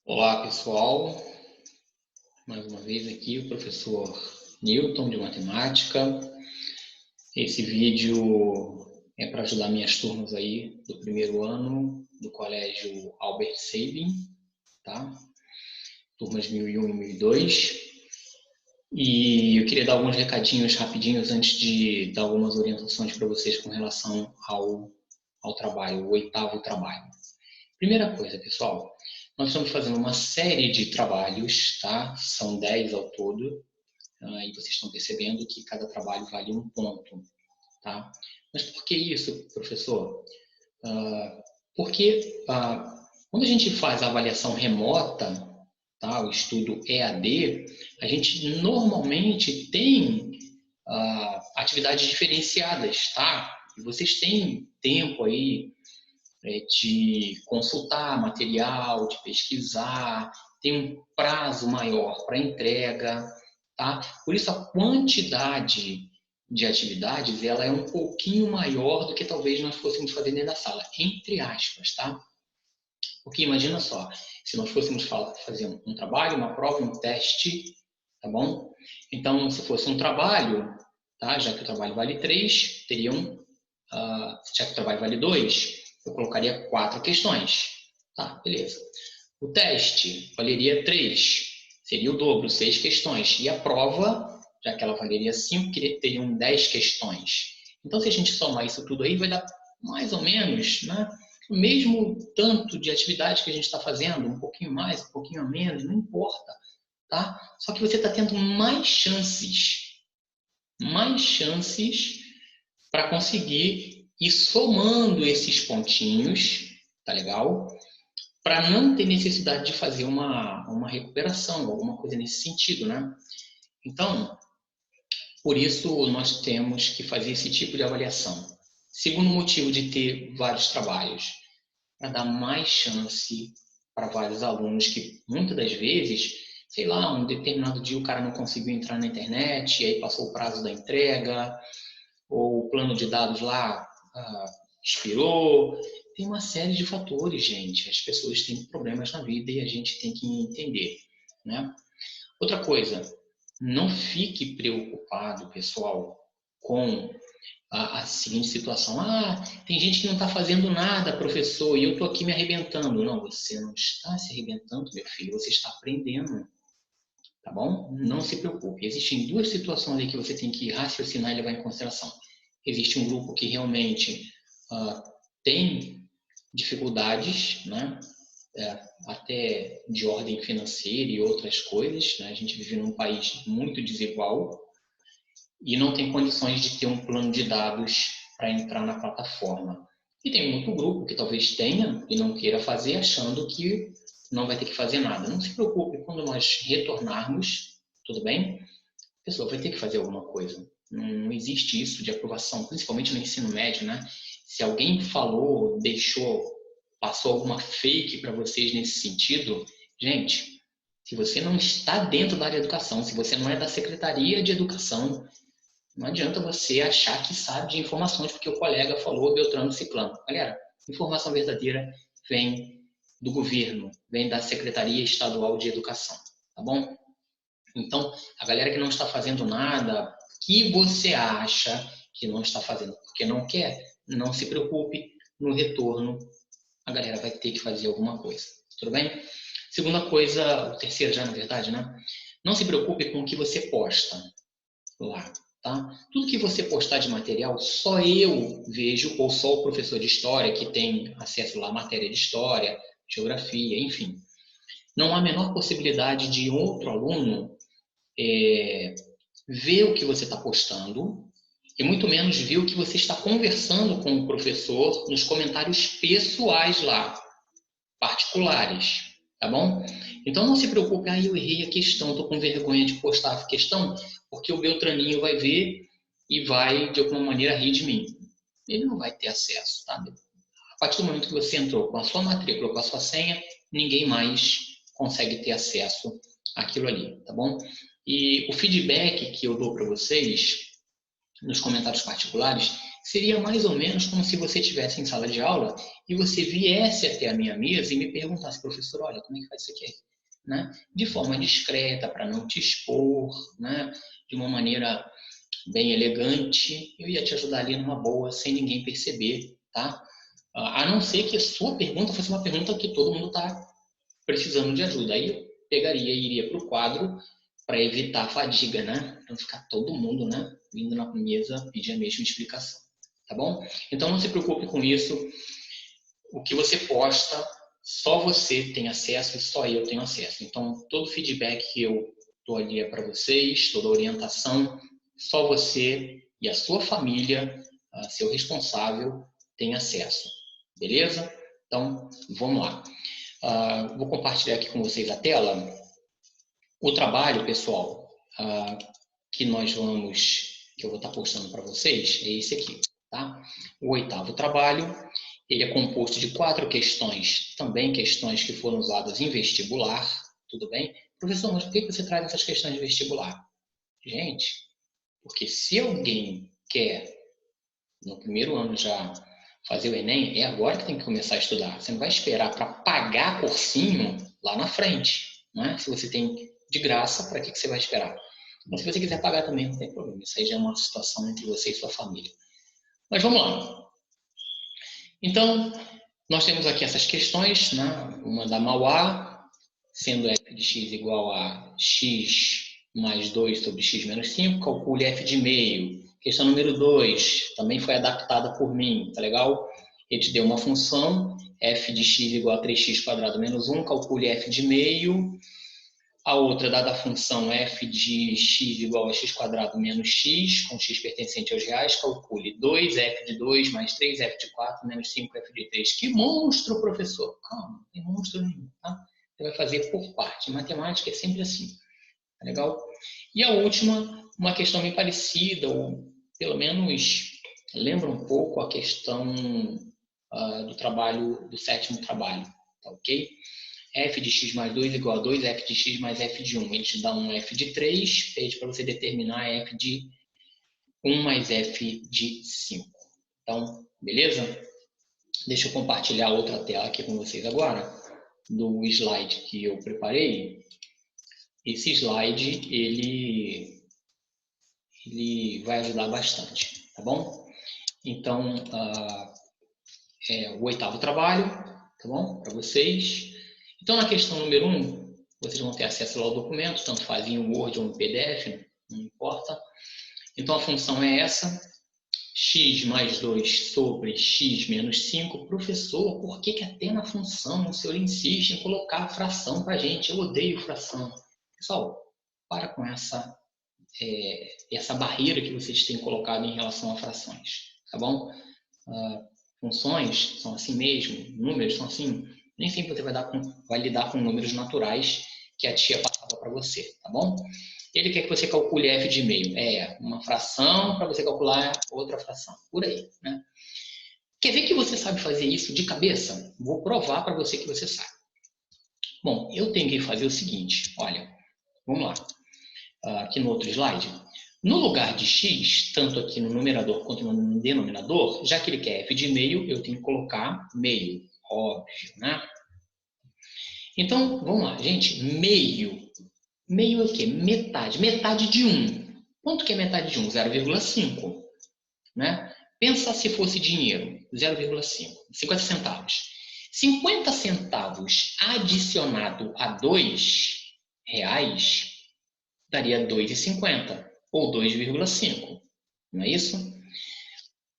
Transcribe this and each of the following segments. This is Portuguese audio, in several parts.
Olá, pessoal. Mais uma vez aqui o professor Newton de Matemática. Esse vídeo é para ajudar minhas turmas aí do primeiro ano do Colégio Albert Sabin, tá? Turmas 1001 e 1002. E eu queria dar alguns recadinhos rapidinhos antes de dar algumas orientações para vocês com relação ao trabalho, o oitavo trabalho. Primeira coisa, pessoal, nós estamos fazendo uma série de trabalhos, tá? São 10 ao todo, e vocês estão percebendo que cada trabalho vale um ponto, tá? Mas por que isso, professor? Porque quando a gente faz a avaliação remota, tá? O estudo EAD, a gente normalmente tem atividades diferenciadas, tá? E vocês têm tempo aí de consultar material, de pesquisar, tem um prazo maior para entrega, tá? Por isso a quantidade de atividades ela é um pouquinho maior do que talvez nós fôssemos fazer dentro da sala, entre aspas, tá? Porque imagina só, se nós fôssemos fazer um trabalho, uma prova, um teste, tá bom? Então, se fosse um trabalho, tá? Já que o trabalho vale 3, já que o trabalho vale 2, eu colocaria 4 questões. Tá, beleza. O teste valeria 3, seria o dobro, 6 questões. E a prova, já que ela valeria 5, teriam 10 questões. Então, se a gente somar isso tudo aí, vai dar mais ou menos, né, o mesmo tanto de atividade que a gente está fazendo, um pouquinho mais, um pouquinho a menos, não importa. Tá? Só que você está tendo mais chances para conseguir ir somando esses pontinhos, tá legal? Para não ter necessidade de fazer uma recuperação, alguma coisa nesse sentido, né? Então, por isso nós temos que fazer esse tipo de avaliação. Segundo motivo de ter vários trabalhos, para dar mais chance para vários alunos que muitas das vezes, sei lá, um determinado dia o cara não conseguiu entrar na internet, e aí passou o prazo da entrega, ou o plano de dados lá expirou. Tem uma série de fatores, gente. As pessoas têm problemas na vida e a gente tem que entender, né? Outra coisa, não fique preocupado, pessoal, com a seguinte situação. Tem gente que não está fazendo nada, professor, e eu estou aqui me arrebentando. Não, você não está se arrebentando, meu filho, você está aprendendo. Tá bom? Não se preocupe. Existem duas situações aí que você tem que raciocinar e levar em consideração. Existe um grupo que realmente tem dificuldades, né? Até de ordem financeira e outras coisas. Né? A gente vive num país muito desigual e não tem condições de ter um plano de dados para entrar na plataforma. E tem um outro grupo que talvez tenha e não queira fazer, achando que não vai ter que fazer nada. Não se preocupe, quando nós retornarmos, tudo bem? A pessoa vai ter que fazer alguma coisa. Não existe isso de aprovação, principalmente no ensino médio, né? Se alguém falou, passou alguma fake para vocês nesse sentido, gente, se você não está dentro da área de educação, se você não é da Secretaria de Educação, não adianta você achar que sabe de informações porque o colega falou Beltrano Ciclano. Galera, informação verdadeira vem do governo, vem da Secretaria Estadual de Educação, tá bom? Então, a galera que não está fazendo nada, que você acha que não está fazendo porque não quer, não se preocupe, no retorno a galera vai ter que fazer alguma coisa, tudo bem? Segunda coisa, terceira já na verdade, né? Não se preocupe com o que você posta lá, tá? Tudo que você postar de material, só eu vejo, ou só o professor de história que tem acesso lá à matéria de história, geografia, enfim. Não há a menor possibilidade de outro aluno ver o que você está postando e muito menos ver o que você está conversando com o professor nos comentários pessoais lá, particulares, tá bom? Então não se preocupe, eu errei a questão, estou com vergonha de postar a questão, porque o Beltraninho vai ver e vai, de alguma maneira, rir de mim. Ele não vai ter acesso, tá? A partir do momento que você entrou com a sua matrícula, com a sua senha, ninguém mais consegue ter acesso àquilo ali, tá bom? E o feedback que eu dou para vocês, nos comentários particulares, seria mais ou menos como se você estivesse em sala de aula e você viesse até a minha mesa e me perguntasse, professor, olha, como é que faz isso aqui? Né? De forma discreta, para não te expor, né? De uma maneira bem elegante, eu ia te ajudar ali numa boa, sem ninguém perceber, tá? A não ser que a sua pergunta fosse uma pergunta que todo mundo está precisando de ajuda. Aí eu pegaria e iria para o quadro para evitar a fadiga, né? Para não ficar todo mundo, né, vindo na mesa pedir a mesma explicação, tá bom? Então não se preocupe com isso. O que você posta, só você tem acesso e só eu tenho acesso. Então todo feedback que eu dou ali é para vocês, toda orientação, só você e a sua família, seu responsável, tem acesso. Beleza? Então vamos lá. Vou compartilhar aqui com vocês a tela. O trabalho, pessoal, que eu vou estar postando para vocês, é esse aqui, tá? O 8º trabalho, ele é composto de 4 questões, também questões que foram usadas em vestibular, tudo bem? Professor, mas por que você traz essas questões de vestibular? Gente, porque se alguém quer, no primeiro ano já, fazer o Enem, é agora que tem que começar a estudar. Você não vai esperar para pagar cursinho lá na frente, né? Se você tem de graça, para que você vai esperar? Mas se você quiser pagar também, não tem problema. Isso aí já é uma situação entre você e sua família. Mas vamos lá. Então, nós temos aqui essas questões, né? Uma da Mauá, sendo f de x igual a x mais 2 sobre x menos 5, calcule f de meio. Questão número 2, também foi adaptada por mim, tá legal? Ele te deu uma função, f de x igual a 3x² menos 1, calcule f de meio. A outra, dada a função f de x igual a x² menos x, com x pertencente aos reais, calcule 2f de 2 mais 3f de 4 menos 5f de 3. Que monstro, professor! Calma, não tem monstro nenhum, tá? Você vai fazer por parte. Matemática é sempre assim, tá legal? E a última, uma questão bem parecida, ou pelo menos lembra um pouco a questão do trabalho, do 7º trabalho, tá ok? F de x mais 2 igual a 2f de x mais f de 1. Ele te dá um f de 3, pede para você determinar f de 1 mais f de 5. Então, beleza? Deixa eu compartilhar outra tela aqui com vocês agora, do slide que eu preparei. Esse slide, ele vai ajudar bastante, tá bom? Então, é o 8º trabalho, tá bom? Para vocês. Então, na questão número 1, vocês vão ter acesso ao documento, tanto faz em Word ou no PDF, não importa. Então, a função é essa, x mais 2 sobre x menos 5. Professor, por que até na função o senhor insiste em colocar a fração para a gente? Eu odeio fração. Pessoal, para com essa barreira que vocês têm colocado em relação a frações, tá bom? Funções são assim mesmo, números são assim. Nem sempre você vai lidar com números naturais que a tia passava para você, tá bom? Ele quer que você calcule f de meio. É uma fração para você calcular outra fração. Por aí, né? Quer ver que você sabe fazer isso de cabeça? Vou provar para você que você sabe. Bom, eu tenho que fazer o seguinte. Olha, vamos lá. Aqui no outro slide. No lugar de x, tanto aqui no numerador quanto no denominador, já que ele quer f de meio, eu tenho que colocar meio. Óbvio, né? Então, vamos lá, gente. Meio. Meio é o quê? Metade. Metade de 1. Quanto que é metade de 1? 0,5. Né? Pensa se fosse dinheiro. 0,5. 50 centavos. 50 centavos adicionado a 2 reais daria 2,50. Ou 2,5. Não é isso?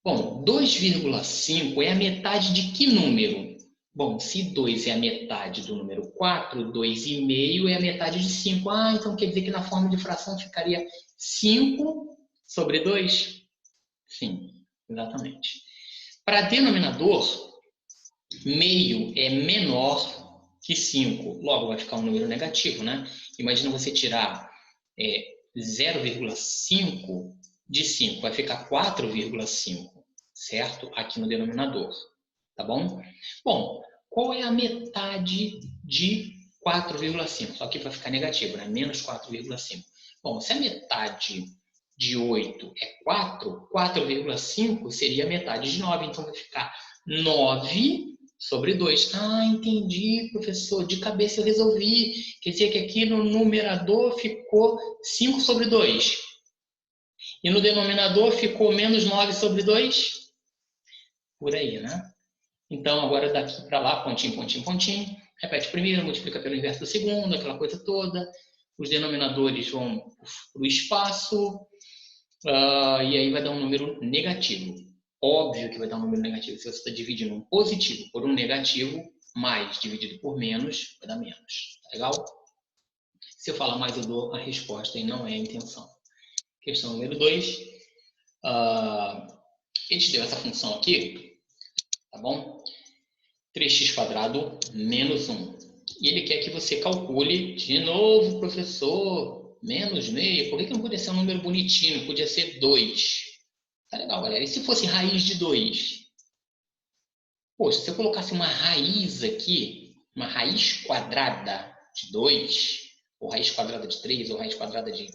Bom, 2,5 é a metade de que número? Bom, se 2 é a metade do número 4, 2,5 é a metade de 5. Então quer dizer que na forma de fração ficaria 5 sobre 2? Sim, exatamente. Para denominador, meio é menor que 5. Logo vai ficar um número negativo, né? Imagina você tirar 0,5 de 5, vai ficar 4,5, certo? Aqui no denominador. Tá bom? Bom, qual é a metade de 4,5? Só que vai ficar negativo, né? Menos 4,5. Bom, se a metade de 8 é 4, 4,5 seria metade de 9. Então, vai ficar 9 sobre 2. Ah, entendi, professor. De cabeça eu resolvi. Quer dizer que aqui no numerador ficou 5 sobre 2. E no denominador ficou menos 9 sobre 2? Por aí, né? Então, agora daqui para lá, pontinho, pontinho, pontinho. Repete o primeiro, multiplica pelo inverso do segundo, aquela coisa toda. Os denominadores vão para o espaço. E aí vai dar um número negativo. Óbvio que vai dar um número negativo. Se você está dividindo um positivo por um negativo, mais dividido por menos, vai dar menos. Tá legal? Se eu falar mais, eu dou a resposta e não é a intenção. Questão número 2. Ele te deu essa função aqui, tá bom? 3x² menos 1. E ele quer que você calcule de novo, professor, menos meio. Por que não podia ser um número bonitinho? Podia ser 2. Tá legal, galera. E se fosse raiz de 2? Poxa, se eu colocasse uma raiz aqui, uma raiz quadrada de 2, ou raiz quadrada de 3, ou raiz quadrada de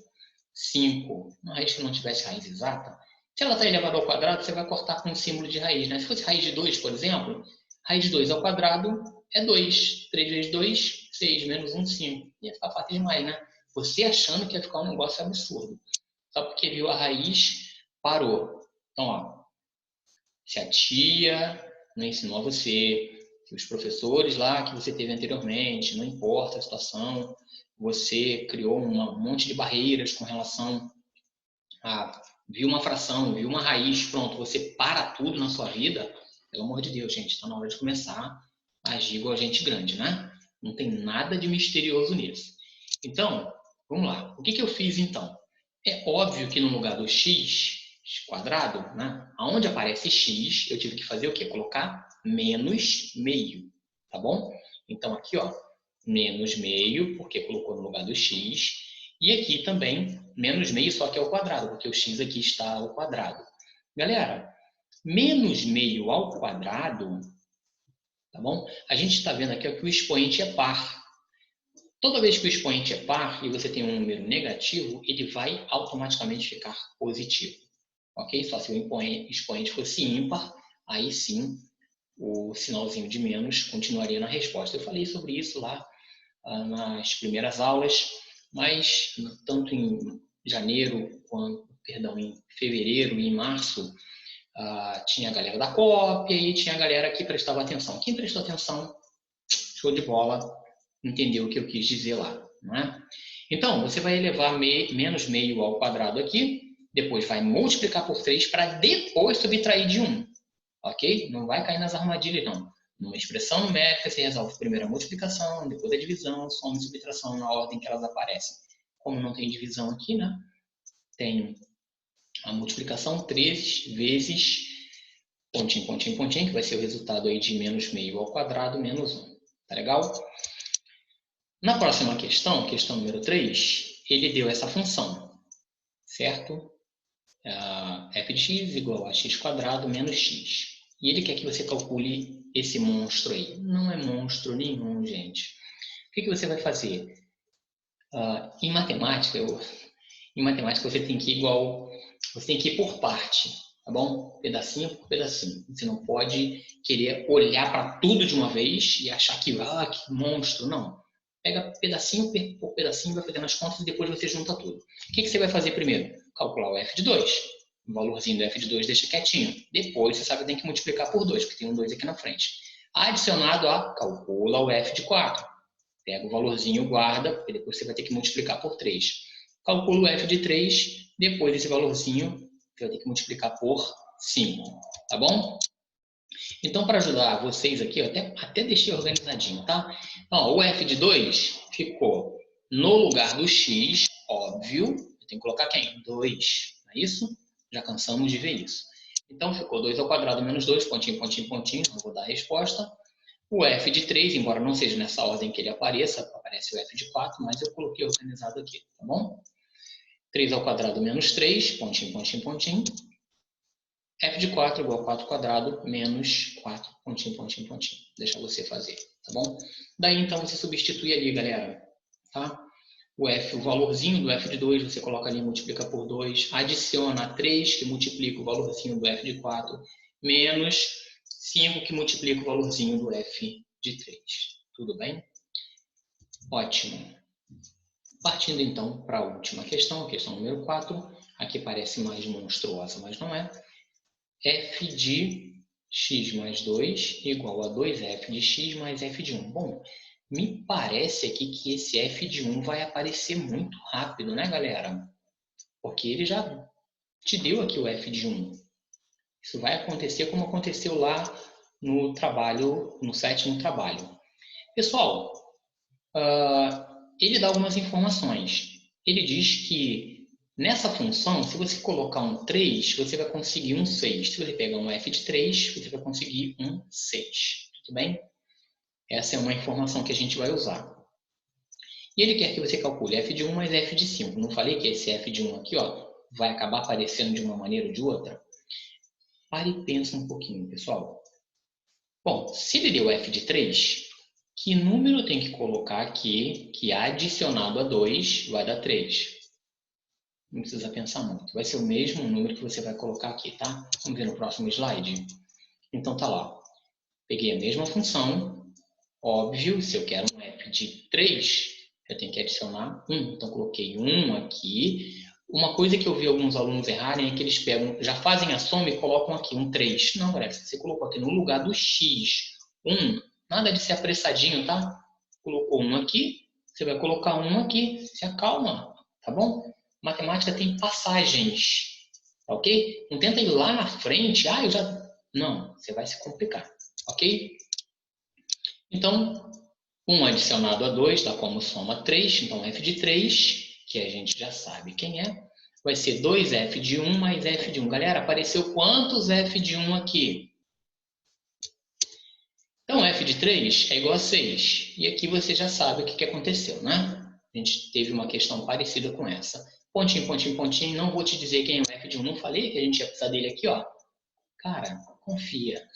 5, uma raiz que não tivesse raiz exata, se ela está elevada ao quadrado, você vai cortar com um símbolo de raiz, né? Se fosse raiz de 2, por exemplo, raiz de 2 ao quadrado é 2. 3 vezes 2, 6, menos 1, 5. Ia ficar fácil demais, né? Você achando que ia ficar um negócio absurdo. Só porque viu a raiz, parou. Então, ó, se a tia não ensinou a você, que os professores lá que você teve anteriormente, não importa a situação, você criou um monte de barreiras com relação a viu uma fração, viu uma raiz, pronto, você para tudo na sua vida, pelo amor de Deus, gente, está na hora de começar a agir igual a gente grande, né? Não tem nada de misterioso nisso. Então, vamos lá. O que eu fiz então? É óbvio que no lugar do x quadrado, né? Onde aparece x, eu tive que fazer o quê? Colocar menos meio, tá bom? Então aqui, ó, menos meio, porque colocou no lugar do x. E aqui também, menos meio, só que ao quadrado, porque o x aqui está ao quadrado. Galera, menos meio ao quadrado, tá bom? A gente está vendo aqui ó, que o expoente é par. Toda vez que o expoente é par e você tem um número negativo, ele vai automaticamente ficar positivo. Ok? Só se o expoente fosse ímpar, aí sim o sinalzinho de menos continuaria na resposta. Eu falei sobre isso lá nas primeiras aulas, mas tanto em janeiro, em fevereiro e em março, tinha a galera da cópia e tinha a galera que prestava atenção. Quem prestou atenção, show de bola, entendeu o que eu quis dizer lá. Não é? Então, você vai elevar menos meio ao quadrado aqui, depois vai multiplicar por 3 para depois subtrair de 1. Ok? Não vai cair nas armadilhas, não. Numa expressão numérica, você resolve primeiro a multiplicação, depois a divisão, soma e subtração na ordem que elas aparecem. Como não tem divisão aqui, né? Tem a multiplicação 3 vezes pontinho, pontinho, pontinho, que vai ser o resultado aí de menos meio ao quadrado menos 1. Tá legal? Na próxima questão, questão número 3, ele deu essa função, certo? F de x igual a x² menos x. E ele quer que você calcule esse monstro aí. Não é monstro nenhum, gente. O que você vai fazer? Em matemática, você tem que ir por parte, tá bom? Pedacinho por pedacinho. Você não pode querer olhar para tudo de uma vez e achar que monstro. Não. Pega pedacinho por pedacinho, vai fazendo as contas e depois você junta tudo. O que você vai fazer primeiro? Calcular o f de 2. O valorzinho do f de 2 deixa quietinho. Depois, você sabe que tem que multiplicar por 2, porque tem um 2 aqui na frente. Adicionado a, calcula o f de 4. Pega o valorzinho, guarda, porque depois você vai ter que multiplicar por 3. Calcula o f de 3, depois esse valorzinho, você vai ter que multiplicar por 5. Tá bom? Então, para ajudar vocês aqui, eu até deixei organizadinho, tá? Então, o f de 2 ficou no lugar do x, óbvio. Eu tenho que colocar quem? 2, não é isso? Já cansamos de ver isso. Então, ficou 2 ao quadrado menos 2, pontinho, pontinho, pontinho. Não vou dar a resposta. O f de 3, embora não seja nessa ordem que ele aparece o f de 4, mas eu coloquei organizado aqui, tá bom? 3 ao quadrado menos 3, pontinho, pontinho, pontinho. F de 4 igual a 4 quadrado menos 4, pontinho, pontinho, pontinho. Deixa você fazer, tá bom? Daí, então, você substitui ali, galera, tá? o valorzinho do f de 2, você coloca ali e multiplica por 2, adiciona 3, que multiplica o valorzinho do f de 4, menos 5, que multiplica o valorzinho do f de 3. Tudo bem? Ótimo. Partindo então para a última questão, a questão número 4, aqui parece mais monstruosa, mas não é. F de x mais 2 igual a 2f de x mais f de 1. Bom, me parece aqui que esse f de 1 vai aparecer muito rápido, né, galera? Porque ele já te deu aqui o f de 1. Isso vai acontecer como aconteceu lá no trabalho, no 7º trabalho. Pessoal, ele dá algumas informações. Ele diz que nessa função, se você colocar um 3, você vai conseguir um 6. Se você pegar um f de 3, você vai conseguir um 6. Tudo bem? Essa é uma informação que a gente vai usar. E ele quer que você calcule f de 1 mais f de 5. Não falei que esse f de 1 aqui vai acabar aparecendo de uma maneira ou de outra? Pare e pensa um pouquinho, pessoal. Bom, se ele deu f de 3, que número eu tenho que colocar aqui que adicionado a 2 vai dar 3? Não precisa pensar muito. Vai ser o mesmo número que você vai colocar aqui, tá? Vamos ver no próximo slide. Então tá lá. Peguei a mesma função. Óbvio, se eu quero um f de 3, eu tenho que adicionar 1. Então coloquei 1 aqui. Uma coisa que eu vi alguns alunos errarem é que eles pegam, já fazem a soma e colocam aqui um 3. Não, galera, você colocou aqui no lugar do x 1. Nada de ser apressadinho, tá? Colocou 1 aqui, você vai colocar 1 aqui. Se acalma, tá bom? Matemática tem passagens, ok? Não tenta ir lá na frente, eu já... Não, você vai se complicar, ok? Então, 1 adicionado a 2 dá como soma 3, então f de 3, que a gente já sabe quem é, vai ser 2f de 1 mais f de 1. Galera, apareceu quantos f de 1 aqui? Então, f de 3 é igual a 6. E aqui você já sabe o que aconteceu, né? A gente teve uma questão parecida com essa. Pontinho, pontinho, pontinho. Não vou te dizer quem é o f de 1. Não falei que a gente ia precisar dele aqui, ó. Cara, confia.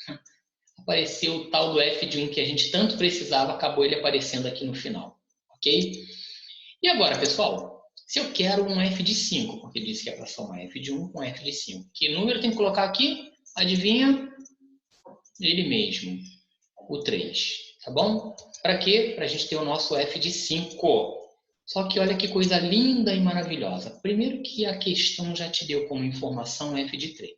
Apareceu o tal do f de 1 que a gente tanto precisava, acabou ele aparecendo aqui no final. Ok? E agora, pessoal, se eu quero um f de 5, porque disse que é para somar f de 1 com f de 5, que número tem que colocar aqui? Adivinha? Ele mesmo, o 3. Tá bom? Para quê? Para a gente ter o nosso f de 5. Só que olha que coisa linda e maravilhosa. Primeiro que a questão já te deu como informação f de 3.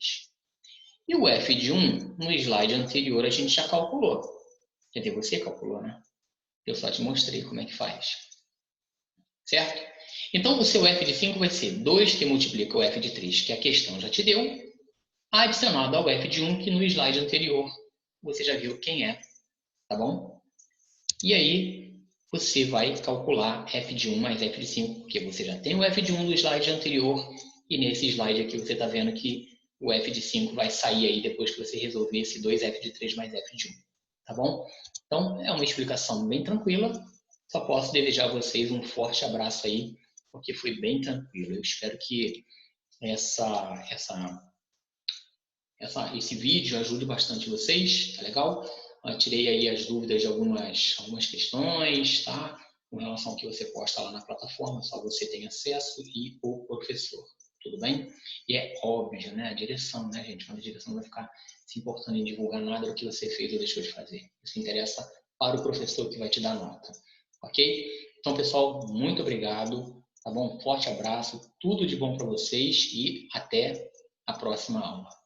E o f de 1, no slide anterior, a gente já calculou. Quer dizer, você calculou, né? Eu só te mostrei como é que faz. Certo? Então, o seu f de 5 vai ser 2 que multiplica o f de 3, que a questão já te deu, adicionado ao f de 1, que no slide anterior você já viu quem é. Tá bom? E aí, você vai calcular f de 1 mais f de 5, porque você já tem o f de 1 do slide anterior, e nesse slide aqui você está vendo que o f de 5 vai sair aí depois que você resolver esse 2f de 3 mais f de 1. Tá bom? Então, é uma explicação bem tranquila. Só posso desejar a vocês um forte abraço aí, porque foi bem tranquilo. Eu espero que esse vídeo ajude bastante vocês, tá legal? Eu tirei aí as dúvidas de algumas questões, tá? Com relação ao que você posta lá na plataforma, só você tem acesso e o professor, tudo bem? E é óbvio, né? A direção, né, gente? Quando a direção vai ficar se importando em divulgar nada do que você fez ou deixou de fazer. Isso interessa para o professor que vai te dar nota, ok? Então, pessoal, muito obrigado, tá bom? Forte abraço, tudo de bom para vocês e até a próxima aula.